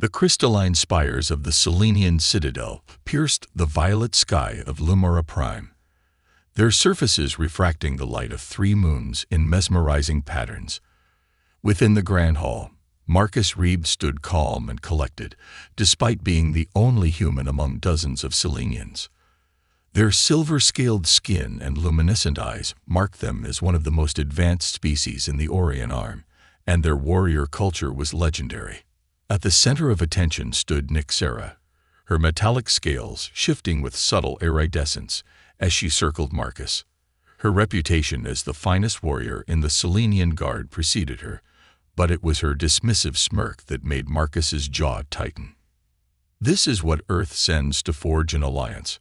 The crystalline spires of the Selenian citadel pierced the violet sky of Lumora Prime, their surfaces refracting the light of 3 moons in mesmerizing patterns. Within the Grand Hall, Marcus Reeb stood calm and collected, despite being the only human among dozens of Selenians. Their silver-scaled skin and luminescent eyes marked them as one of the most advanced species in the Orion Arm, and their warrior culture was legendary. At the center of attention stood Nyxera, her metallic scales shifting with subtle iridescence as she circled Marcus. Her reputation as the finest warrior in the Selenian Guard preceded her, but it was her dismissive smirk that made Marcus's jaw tighten. "This is what Earth sends to forge an alliance."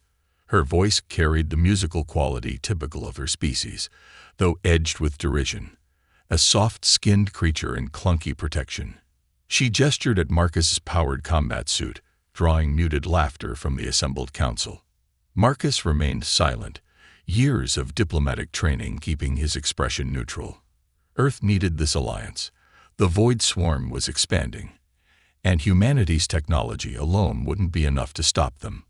Her voice carried the musical quality typical of her species, though edged with derision. A soft-skinned creature in clunky protection. She gestured at Marcus's powered combat suit, drawing muted laughter from the assembled council. Marcus remained silent, years of diplomatic training keeping his expression neutral. Earth needed this alliance. The Void Swarm was expanding, and humanity's technology alone wouldn't be enough to stop them.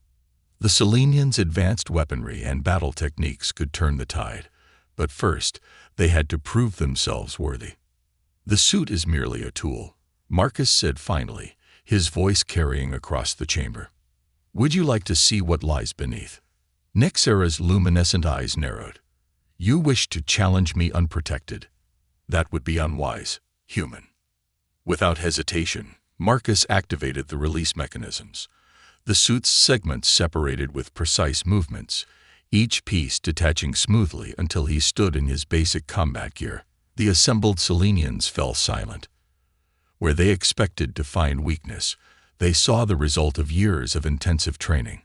The Selenians' advanced weaponry and battle techniques could turn the tide, but first they had to prove themselves worthy. "The suit is merely a tool," Marcus said finally, his voice carrying across the chamber. "Would you like to see what lies beneath?" Nyxera's luminescent eyes narrowed. "You wish to challenge me unprotected? That would be unwise, human." Without hesitation, Marcus activated the release mechanisms. The suit's segments separated with precise movements, each piece detaching smoothly until he stood in his basic combat gear. The assembled Selenians fell silent. Where they expected to find weakness, they saw the result of years of intensive training.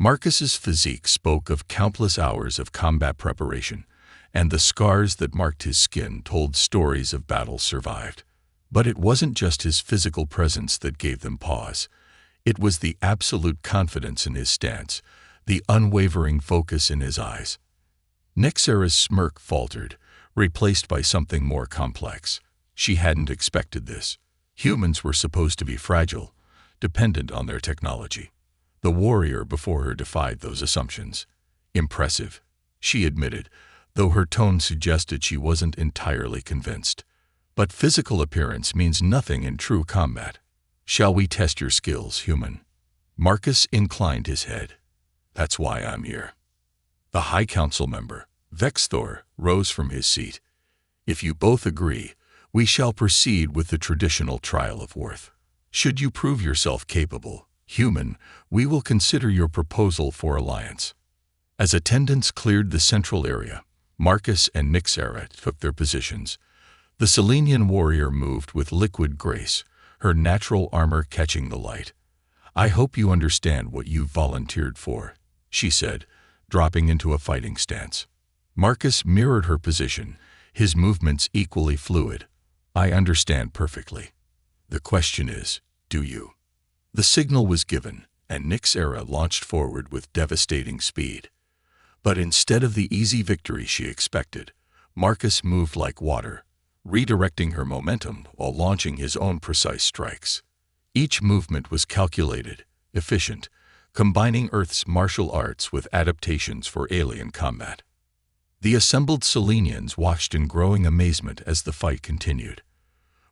Marcus's physique spoke of countless hours of combat preparation, and the scars that marked his skin told stories of battles survived. But it wasn't just his physical presence that gave them pause. It was the absolute confidence in his stance, the unwavering focus in his eyes. Nyxera's smirk faltered, replaced by something more complex. She hadn't expected this. Humans were supposed to be fragile, dependent on their technology. The warrior before her defied those assumptions. "Impressive," she admitted, though her tone suggested she wasn't entirely convinced. "But physical appearance means nothing in true combat. Shall we test your skills, human?" Marcus inclined his head. "That's why I'm here." The High Council member, Vexthor, rose from his seat. "If you both agree, we shall proceed with the traditional trial of worth. Should you prove yourself capable, human, we will consider your proposal for alliance." As attendants cleared the central area, Marcus and Nyxera took their positions. The Selenian warrior moved with liquid grace, her natural armor catching the light. "I hope you understand what you've volunteered for," she said, dropping into a fighting stance. Marcus mirrored her position, his movements equally fluid. "I understand perfectly. The question is, do you?" The signal was given, and Nyxera launched forward with devastating speed. But instead of the easy victory she expected, Marcus moved like water, redirecting her momentum while launching his own precise strikes. Each movement was calculated, efficient, combining Earth's martial arts with adaptations for alien combat. The assembled Selenians watched in growing amazement as the fight continued.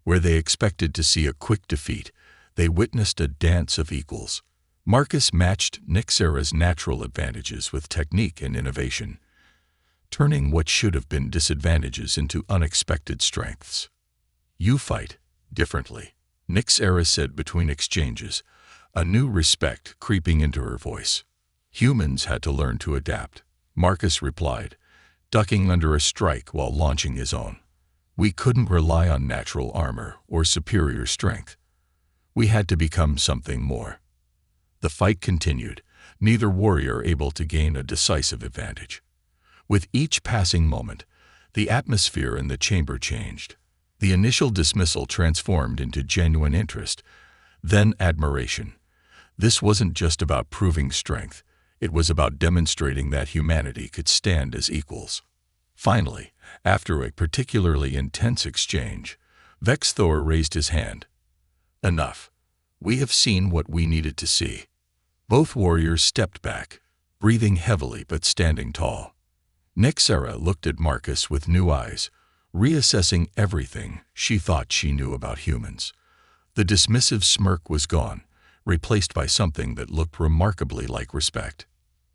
Where they expected to see a quick defeat, they witnessed a dance of equals. Marcus matched Nyxera's natural advantages with technique and innovation, turning what should have been disadvantages into unexpected strengths. "You fight differently," Nyxera said between exchanges, a new respect creeping into her voice. "Humans had to learn to adapt," Marcus replied, ducking under a strike while launching his own. "We couldn't rely on natural armor or superior strength. We had to become something more." The fight continued, neither warrior able to gain a decisive advantage. With each passing moment, the atmosphere in the chamber changed. The initial dismissal transformed into genuine interest, then admiration. This wasn't just about proving strength, it was about demonstrating that humanity could stand as equals. Finally, after a particularly intense exchange, Vexthor raised his hand. "Enough. We have seen what we needed to see." Both warriors stepped back, breathing heavily but standing tall. Nixera looked at Marcus with new eyes, reassessing everything she thought she knew about humans. The dismissive smirk was gone, replaced by something that looked remarkably like respect.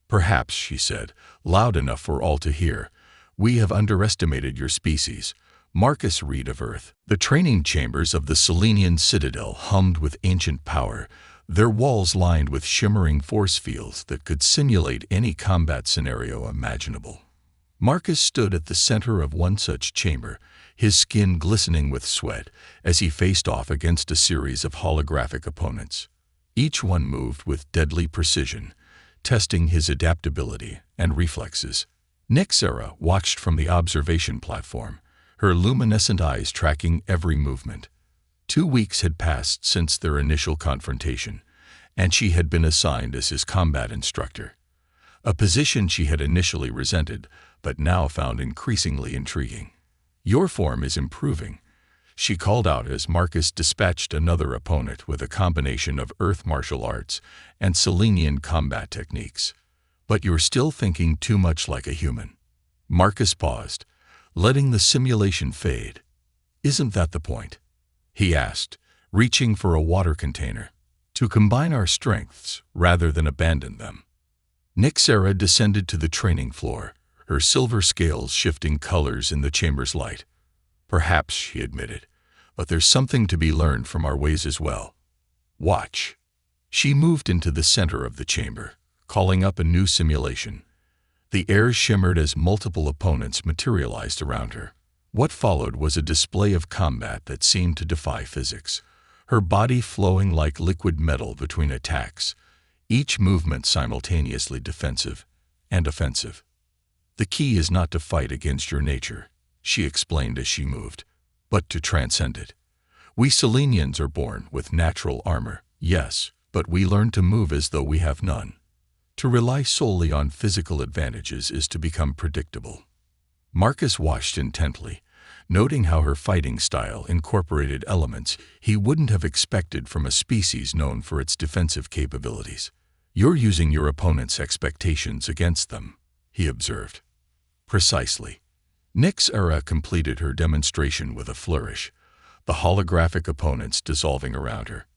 "Perhaps," she said, loud enough for all to hear, "we have underestimated your species." Marcus Reed of Earth. The training chambers of the Selenian Citadel hummed with ancient power, their walls lined with shimmering force fields that could simulate any combat scenario imaginable. Marcus stood at the center of one such chamber, his skin glistening with sweat as he faced off against a series of holographic opponents. Each one moved with deadly precision, testing his adaptability and reflexes. Nixera watched from the observation platform, her luminescent eyes tracking every movement. 2 weeks had passed since their initial confrontation, and she had been assigned as his combat instructor. A position she had initially resented, but now found increasingly intriguing. "Your form is improving," she called out as Marcus dispatched another opponent with a combination of Earth martial arts and Selenian combat techniques. "But you're still thinking too much like a human." Marcus paused, letting the simulation fade. "Isn't that the point?" he asked, reaching for a water container. "To combine our strengths rather than abandon them." Nixera descended to the training floor, her silver scales shifting colors in the chamber's light. "Perhaps," she admitted, "but there's something to be learned from our ways as well. Watch." She moved into the center of the chamber, calling up a new simulation. The air shimmered as multiple opponents materialized around her. What followed was a display of combat that seemed to defy physics, her body flowing like liquid metal between attacks, each movement simultaneously defensive and offensive. "The key is not to fight against your nature," she explained as she moved, "but to transcend it. We Selenians are born with natural armor, yes, but we learn to move as though we have none. To rely solely on physical advantages is to become predictable." Marcus watched intently, noting how her fighting style incorporated elements he wouldn't have expected from a species known for its defensive capabilities. "You're using your opponent's expectations against them," he observed. "Precisely." Nixera completed her demonstration with a flourish, the holographic opponents dissolving around her.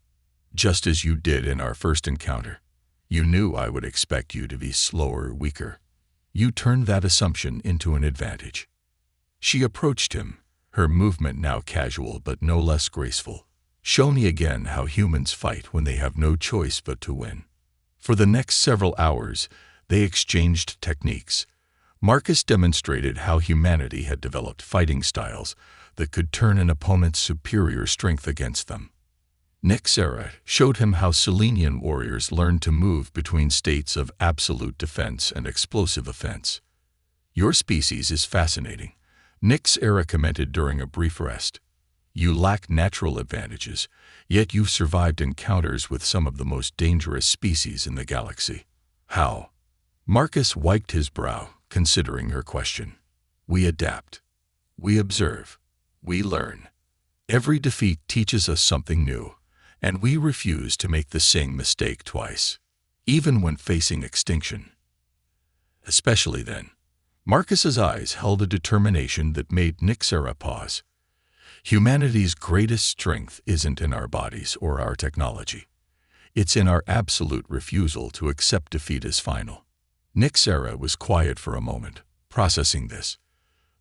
"Just as you did in our first encounter. You knew I would expect you to be slower, weaker. You turned that assumption into an advantage." She approached him, her movement now casual but no less graceful. "Show me again how humans fight when they have no choice but to win." For the next several hours, they exchanged techniques. Marcus demonstrated how humanity had developed fighting styles that could turn an opponent's superior strength against them. Nixera showed him how Selenian warriors learned to move between states of absolute defense and explosive offense. "Your species is fascinating," Nixera commented during a brief rest. "You lack natural advantages, yet you've survived encounters with some of the most dangerous species in the galaxy. How?" Marcus wiped his brow, considering her question. "We adapt. We observe. We learn. Every defeat teaches us something new, and we refuse to make the same mistake twice, even when facing extinction. Especially then." Marcus's eyes held a determination that made Nixera pause. "Humanity's greatest strength isn't in our bodies or our technology. It's in our absolute refusal to accept defeat as final." Nixera was quiet for a moment, processing this.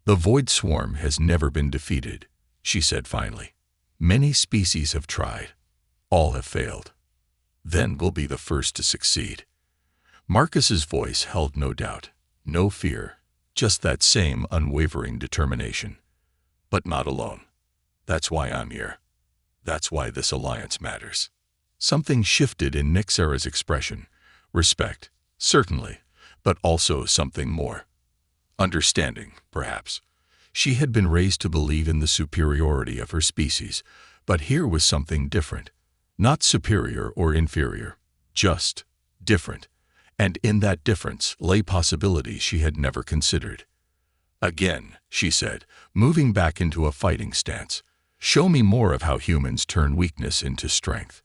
"The Void Swarm has never been defeated," she said finally. "Many species have tried. All have failed. Then we'll be the first to succeed." Marcus's voice held no doubt, no fear, just that same unwavering determination. "But not alone. That's why I'm here. That's why this alliance matters." Something shifted in Nixera's expression. Respect, certainly, but also something more. Understanding, perhaps. She had been raised to believe in the superiority of her species, but here was something different. Not superior or inferior, just different. And in that difference lay possibilities she had never considered. "Again," she said, moving back into a fighting stance, "show me more of how humans turn weakness into strength."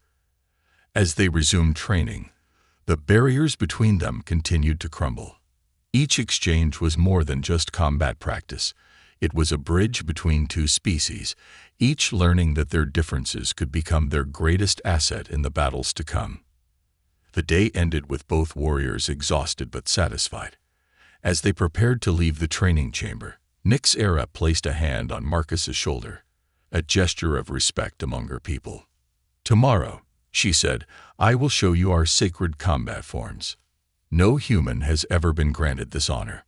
As they resumed training, the barriers between them continued to crumble. Each exchange was more than just combat practice. It was a bridge between two species, each learning that their differences could become their greatest asset in the battles to come. The day ended with both warriors exhausted but satisfied. As they prepared to leave the training chamber, NYXERA placed a hand on Marcus's shoulder, a gesture of respect among her people. "Tomorrow," she said, "I will show you our sacred combat forms. No human has ever been granted this honor."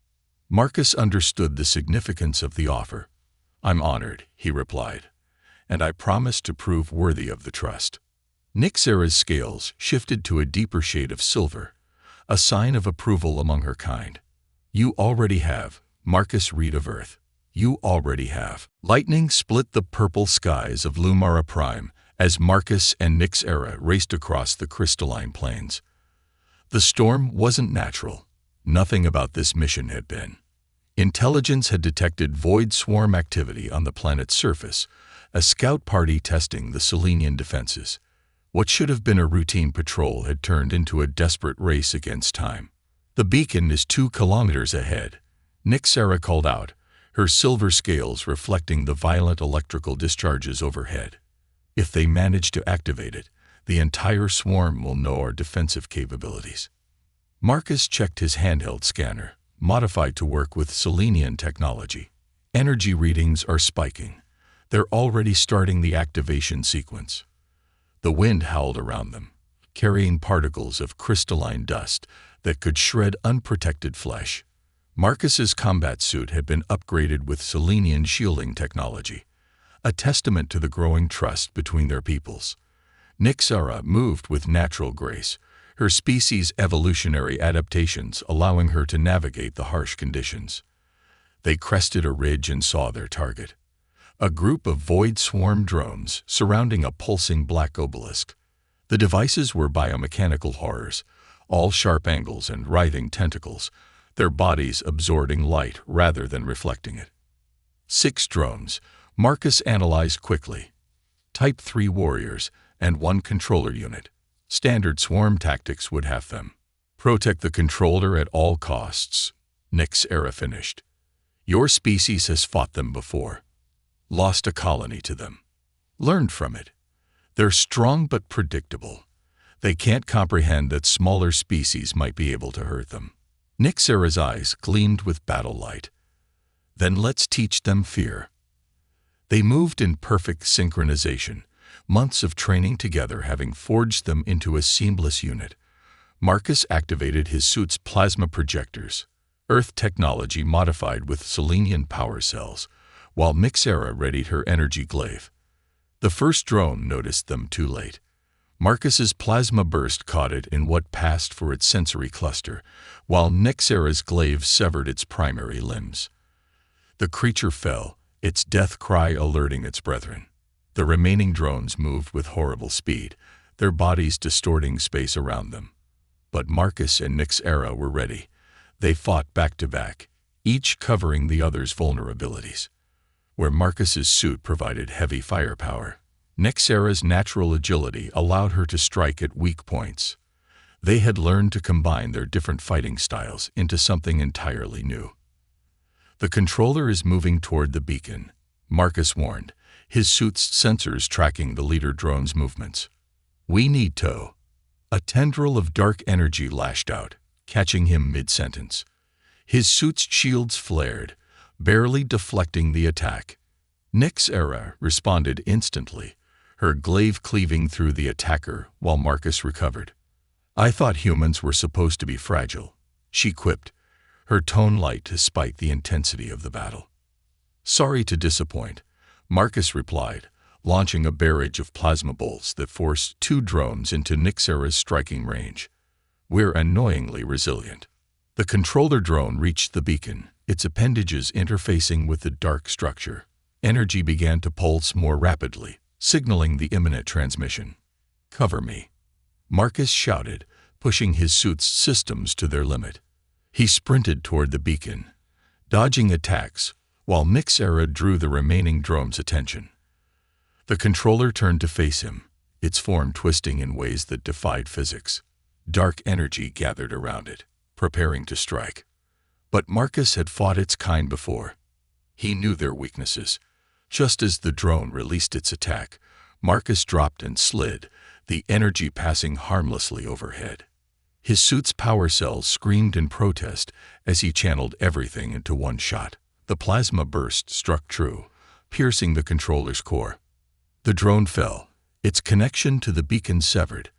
Marcus understood the significance of the offer. "I'm honored," he replied, "and I promise to prove worthy of the trust." NYXERA's scales shifted to a deeper shade of silver, a sign of approval among her kind. "You already have, Marcus Reed of Earth. You already have." Lightning split the purple skies of Lumara Prime as Marcus and NYXERA raced across the crystalline plains. The storm wasn't natural. Nothing about this mission had been. Intelligence had detected void swarm activity on the planet's surface, a scout party testing the Selenian defenses. What should have been a routine patrol had turned into a desperate race against time. "The beacon is 2 kilometers ahead," NYXERA called out, her silver scales reflecting the violent electrical discharges overhead. "If they manage to activate it, the entire swarm will know our defensive capabilities." Marcus checked his handheld scanner, modified to work with Selenian technology. Energy readings are spiking. They're already starting the activation sequence. The wind howled around them, carrying particles of crystalline dust that could shred unprotected flesh. Marcus's combat suit had been upgraded with Selenian shielding technology, a testament to the growing trust between their peoples. NYXERA moved with natural grace, her species' evolutionary adaptations allowing her to navigate the harsh conditions. They crested a ridge and saw their target, a group of void swarm drones surrounding a pulsing black obelisk. The devices were biomechanical horrors, all sharp angles and writhing tentacles, their bodies absorbing light rather than reflecting it. 6 drones, Marcus analyzed quickly. Type 3 warriors and 1 controller unit. Standard swarm tactics would have them. "Protect the controller at all costs," NYXERA finished. "Your species has fought them before. Lost a colony to them. Learned from it. They're strong but predictable. They can't comprehend that smaller species might be able to hurt them." NYXERA's eyes gleamed with battle light. "Then let's teach them fear." They moved in perfect synchronization, months of training together having forged them into a seamless unit. Marcus activated his suit's plasma projectors, Earth technology modified with Selenian power cells, while NYXERA readied her energy glaive. The first drone noticed them too late. Marcus's plasma burst caught it in what passed for its sensory cluster, while NYXERA's glaive severed its primary limbs. The creature fell, its death cry alerting its brethren. The remaining drones moved with horrible speed, their bodies distorting space around them. But Marcus and NYXERA were ready. They fought back to back, each covering the other's vulnerabilities. Where Marcus's suit provided heavy firepower, NYXERA's natural agility allowed her to strike at weak points. They had learned to combine their different fighting styles into something entirely new. "The controller is moving toward the beacon," Marcus warned, his suit's sensors tracking the leader drone's movements. "We need to." A tendril of dark energy lashed out, catching him mid-sentence. His suit's shields flared, barely deflecting the attack. NYXERA responded instantly, her glaive cleaving through the attacker while Marcus recovered. "I thought humans were supposed to be fragile," she quipped, her tone light despite the intensity of the battle. "Sorry to disappoint," Marcus replied, launching a barrage of plasma bolts that forced 2 drones into NYXERA's striking range. "We're annoyingly resilient." The controller drone reached the beacon, its appendages interfacing with the dark structure. Energy began to pulse more rapidly, signaling the imminent transmission. "Cover me," Marcus shouted, pushing his suit's systems to their limit. He sprinted toward the beacon, dodging attacks, while NYXERA drew the remaining drone's attention. The controller turned to face him, its form twisting in ways that defied physics. Dark energy gathered around it, preparing to strike. But Marcus had fought its kind before. He knew their weaknesses. Just as the drone released its attack, Marcus dropped and slid, the energy passing harmlessly overhead. His suit's power cells screamed in protest as he channeled everything into one shot. The plasma burst struck true, piercing the controller's core. The drone fell, its connection to the beacon severed,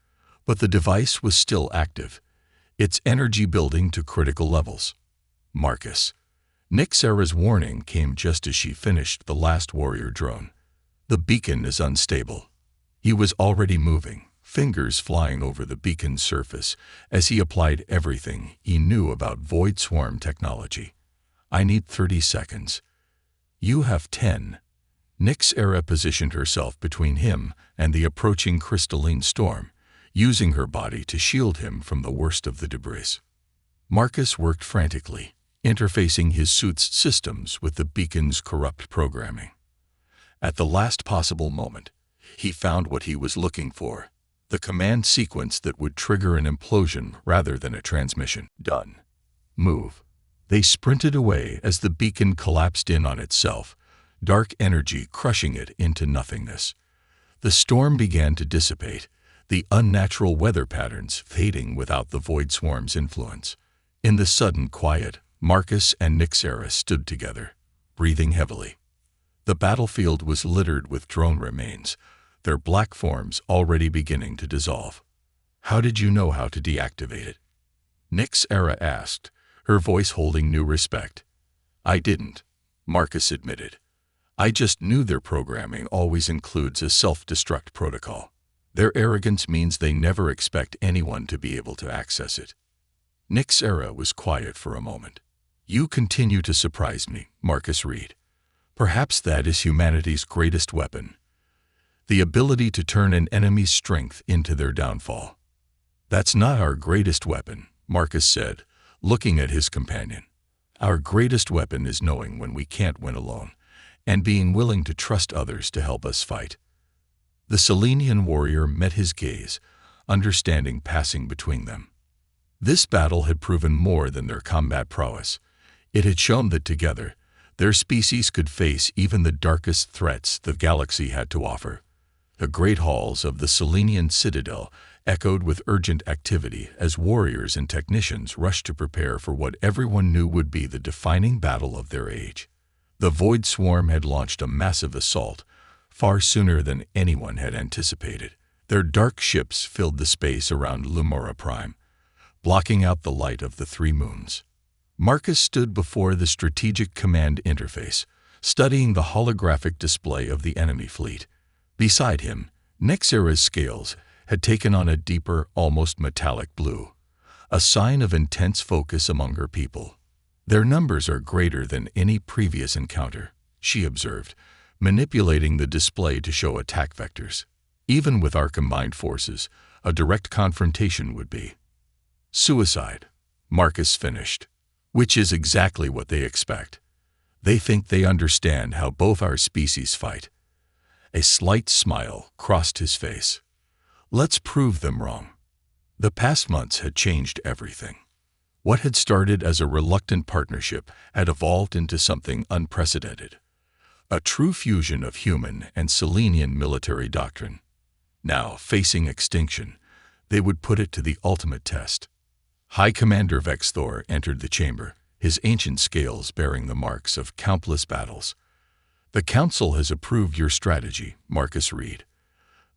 but the device was still active, its energy building to critical levels. Marcus. Nyxera's warning came just as she finished the last warrior drone. The beacon is unstable. He was already moving, fingers flying over the beacon's surface as he applied everything he knew about void swarm technology. I need 30 seconds. You have 10. Nyxera positioned herself between him and the approaching crystalline storm, using her body to shield him from the worst of the debris. Marcus worked frantically, interfacing his suit's systems with the beacon's corrupt programming. At the last possible moment, he found what he was looking for, the command sequence that would trigger an implosion rather than a transmission. Done. Move. They sprinted away as the beacon collapsed in on itself, dark energy crushing it into nothingness. The storm began to dissipate, the unnatural weather patterns fading without the void swarm's influence. In the sudden quiet, Marcus and Nyxera stood together, breathing heavily. The battlefield was littered with drone remains, their black forms already beginning to dissolve. How did you know how to deactivate it? Nyxera asked, her voice holding new respect. I didn't, Marcus admitted. I just knew their programming always includes a self-destruct protocol. Their arrogance means they never expect anyone to be able to access it. Nyxera was quiet for a moment. You continue to surprise me, Marcus Reed. Perhaps that is humanity's greatest weapon. The ability to turn an enemy's strength into their downfall. That's not our greatest weapon, Marcus said, looking at his companion. Our greatest weapon is knowing when we can't win alone, and being willing to trust others to help us fight. The Selenian warrior met his gaze, understanding passing between them. This battle had proven more than their combat prowess. It had shown that together, their species could face even the darkest threats the galaxy had to offer. The great halls of the Selenian citadel echoed with urgent activity as warriors and technicians rushed to prepare for what everyone knew would be the defining battle of their age. The Void Swarm had launched a massive assault, far sooner than anyone had anticipated. Their dark ships filled the space around Lumora Prime, blocking out the light of the three moons. Marcus stood before the strategic command interface, studying the holographic display of the enemy fleet. Beside him, Nyxera's scales had taken on a deeper, almost metallic blue, a sign of intense focus among her people. Their numbers are greater than any previous encounter, she observed, manipulating the display to show attack vectors. Even with our combined forces, a direct confrontation would be suicide, Marcus finished, which is exactly what they expect. They think they understand how both our species fight. A slight smile crossed his face. Let's prove them wrong. The past months had changed everything. What had started as a reluctant partnership had evolved into something unprecedented. A true fusion of human and Selenian military doctrine. Now, facing extinction, they would put it to the ultimate test. High Commander Vexthor entered the chamber, his ancient scales bearing the marks of countless battles. The Council has approved your strategy, Marcus Reed.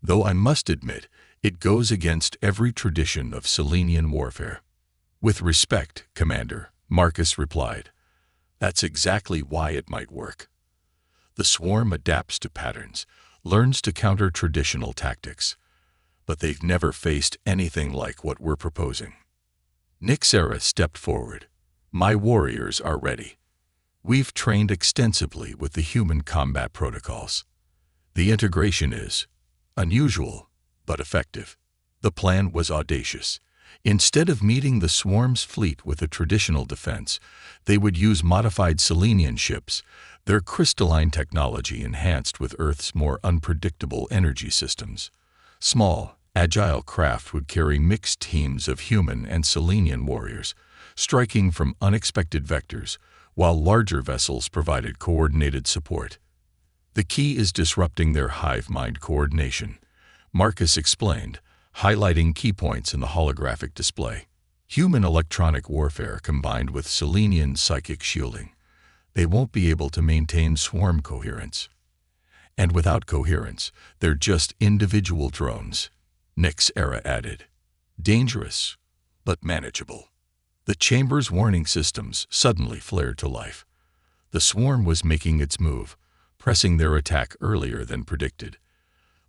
Though I must admit, it goes against every tradition of Selenian warfare. With respect, Commander, Marcus replied. That's exactly why it might work. The swarm adapts to patterns, learns to counter traditional tactics. But they've never faced anything like what we're proposing. Nyxera stepped forward. My warriors are ready. We've trained extensively with the human combat protocols. The integration is unusual, but effective. The plan was audacious. Instead of meeting the swarm's fleet with a traditional defense, they would use modified Selenian ships, their crystalline technology enhanced with Earth's more unpredictable energy systems. Small, agile craft would carry mixed teams of human and Selenian warriors, striking from unexpected vectors, while larger vessels provided coordinated support. The key is disrupting their hive mind coordination, Marcus explained, highlighting key points in the holographic display. Human electronic warfare combined with Selenian psychic shielding. They won't be able to maintain swarm coherence. And without coherence, they're just individual drones, SpaceOpera added. Dangerous, but manageable. The chamber's warning systems suddenly flared to life. The swarm was making its move, pressing their attack earlier than predicted.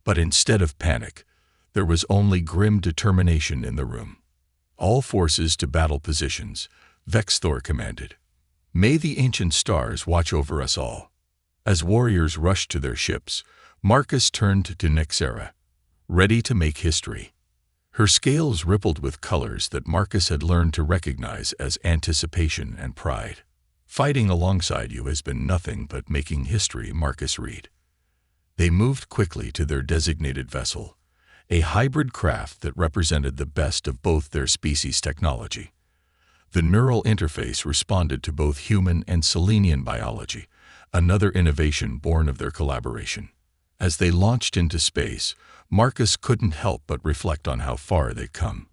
But instead of panic, there was only grim determination in the room. All forces to battle positions, Vexthor commanded. May the ancient stars watch over us all. As warriors rushed to their ships, Marcus turned to SpaceOpera, ready to make history. Her scales rippled with colors that Marcus had learned to recognize as anticipation and pride. Fighting alongside you has been nothing but making history, Marcus read. They moved quickly to their designated vessel, a hybrid craft that represented the best of both their species' technology. The neural interface responded to both human and Selenian biology, another innovation born of their collaboration. As they launched into space, Marcus couldn't help but reflect on how far they'd come.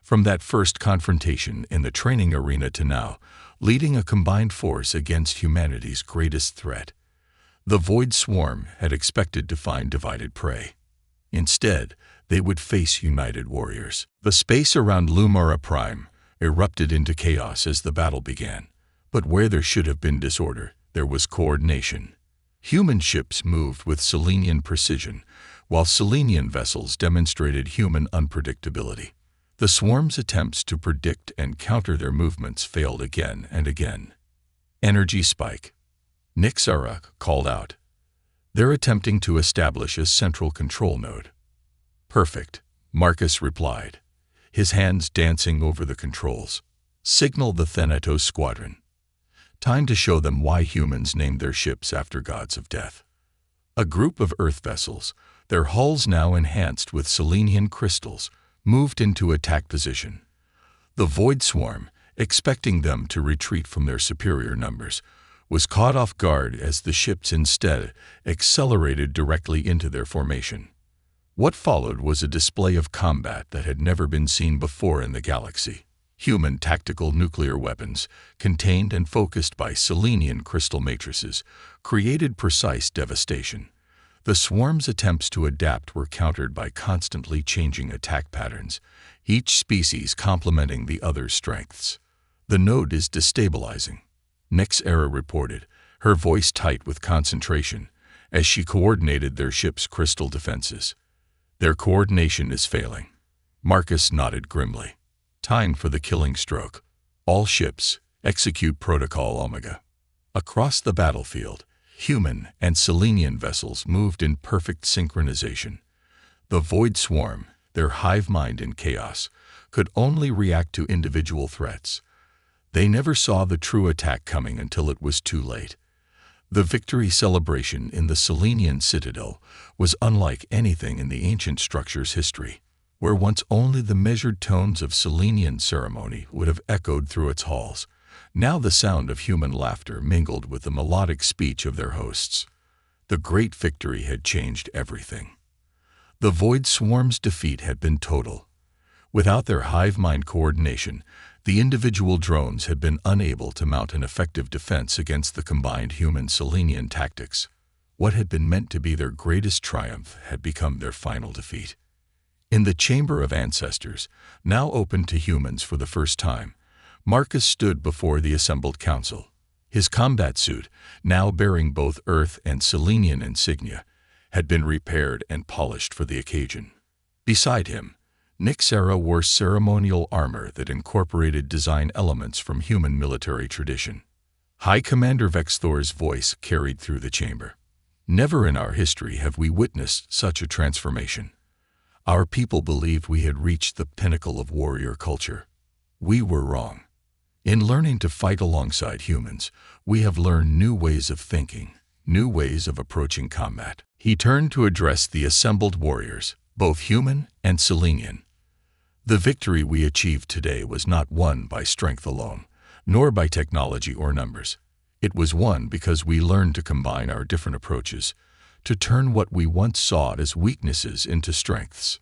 From that first confrontation in the training arena to now, leading a combined force against humanity's greatest threat. The Void Swarm had expected to find divided prey. Instead, they would face united warriors. The space around Lumara Prime erupted into chaos as the battle began, but where there should have been disorder, there was coordination. Human ships moved with Selenian precision, while Selenian vessels demonstrated human unpredictability. The swarm's attempts to predict and counter their movements failed again and again. Energy spike. SpaceOpera called out. They're attempting to establish a central control node. Perfect, Marcus replied, his hands dancing over the controls. Signal the Thanatos squadron. Time to show them why humans named their ships after gods of death. A group of Earth vessels, their hulls now enhanced with Selenian crystals, moved into attack position. The Void Swarm, expecting them to retreat from their superior numbers, was caught off guard as the ships instead accelerated directly into their formation. What followed was a display of combat that had never been seen before in the galaxy. Human tactical nuclear weapons, contained and focused by Selenian crystal matrices, created precise devastation. The swarm's attempts to adapt were countered by constantly changing attack patterns, each species complementing the other's strengths. The node is destabilizing, SpaceOpera reported, her voice tight with concentration, as she coordinated their ship's crystal defenses. Their coordination is failing. Marcus nodded grimly. Time for the killing stroke. All ships, execute Protocol Omega. Across the battlefield, human and Selenian vessels moved in perfect synchronization. The Void Swarm, their hive mind in chaos, could only react to individual threats. They never saw the true attack coming until it was too late. The victory celebration in the Selenian citadel was unlike anything in the ancient structure's history, where once only the measured tones of Selenian ceremony would have echoed through its halls. Now the sound of human laughter mingled with the melodic speech of their hosts. The great victory had changed everything. The Void Swarm's defeat had been total. Without their hive-mind coordination, the individual drones had been unable to mount an effective defense against the combined human-Selenian tactics. What had been meant to be their greatest triumph had become their final defeat. In the Chamber of Ancestors, now open to humans for the first time, Marcus stood before the assembled council. His combat suit, now bearing both Earth and Selenian insignia, had been repaired and polished for the occasion. Beside him, SpaceOpera wore ceremonial armor that incorporated design elements from human military tradition. High Commander Vexthor's voice carried through the chamber. Never in our history have we witnessed such a transformation. Our people believed we had reached the pinnacle of warrior culture. We were wrong. In learning to fight alongside humans, we have learned new ways of thinking, new ways of approaching combat. He turned to address the assembled warriors, both human and Selenian. The victory we achieved today was not won by strength alone, nor by technology or numbers. It was won because we learned to combine our different approaches, to turn what we once saw as weaknesses into strengths.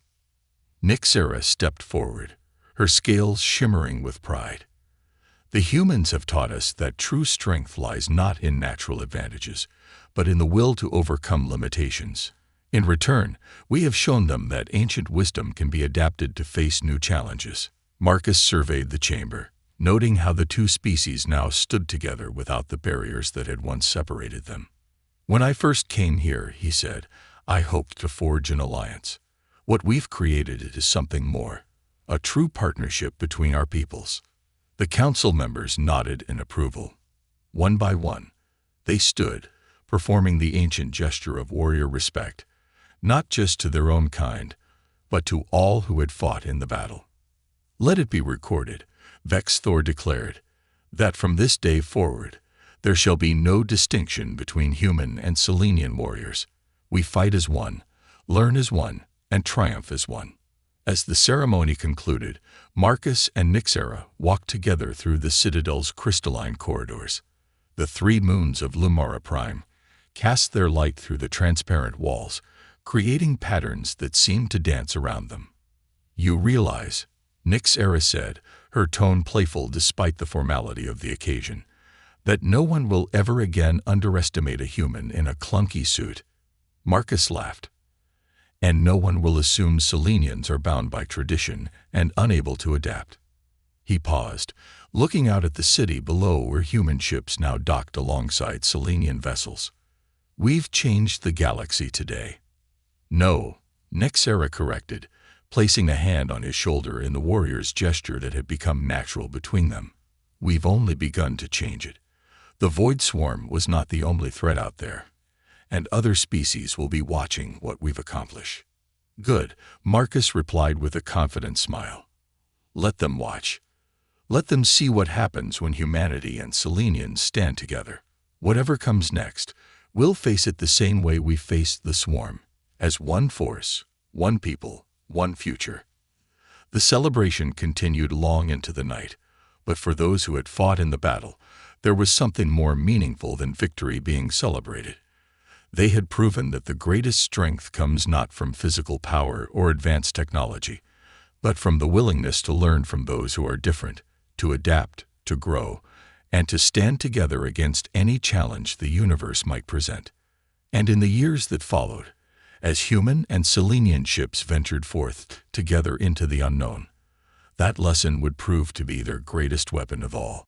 Nyxera stepped forward, her scales shimmering with pride. The humans have taught us that true strength lies not in natural advantages, but in the will to overcome limitations. In return, we have shown them that ancient wisdom can be adapted to face new challenges. Marcus surveyed the chamber, noting how the two species now stood together without the barriers that had once separated them. "When I first came here," he said, "I hoped to forge an alliance. What we've created is something more, a true partnership between our peoples." The council members nodded in approval. One by one, they stood, performing the ancient gesture of warrior respect, not just to their own kind, but to all who had fought in the battle. "Let it be recorded," Vexthor declared, "that from this day forward, there shall be no distinction between human and Selenian warriors. We fight as one, learn as one, and triumph as one." As the ceremony concluded, Marcus and Nyxera walked together through the Citadel's crystalline corridors. The 3 moons of Lumara Prime cast their light through the transparent walls, creating patterns that seemed to dance around them. "You realize," Nyxera said, her tone playful despite the formality of the occasion, "that no one will ever again underestimate a human in a clunky suit." Marcus laughed. "And no one will assume Selenians are bound by tradition and unable to adapt." He paused, looking out at the city below where human ships now docked alongside Selenian vessels. "We've changed the galaxy today." "No," Nyxera corrected, placing a hand on his shoulder in the warrior's gesture that had become natural between them. "We've only begun to change it. The Void Swarm was not the only threat out there, and other species will be watching what we've accomplished." "Good," Marcus replied with a confident smile. "Let them watch. Let them see what happens when humanity and Selenians stand together. Whatever comes next, we'll face it the same way we faced the swarm, as one force, one people, one future." The celebration continued long into the night, but for those who had fought in the battle, there was something more meaningful than victory being celebrated. They had proven that the greatest strength comes not from physical power or advanced technology, but from the willingness to learn from those who are different, to adapt, to grow, and to stand together against any challenge the universe might present. And in the years that followed, as human and Selenian ships ventured forth together into the unknown, that lesson would prove to be their greatest weapon of all.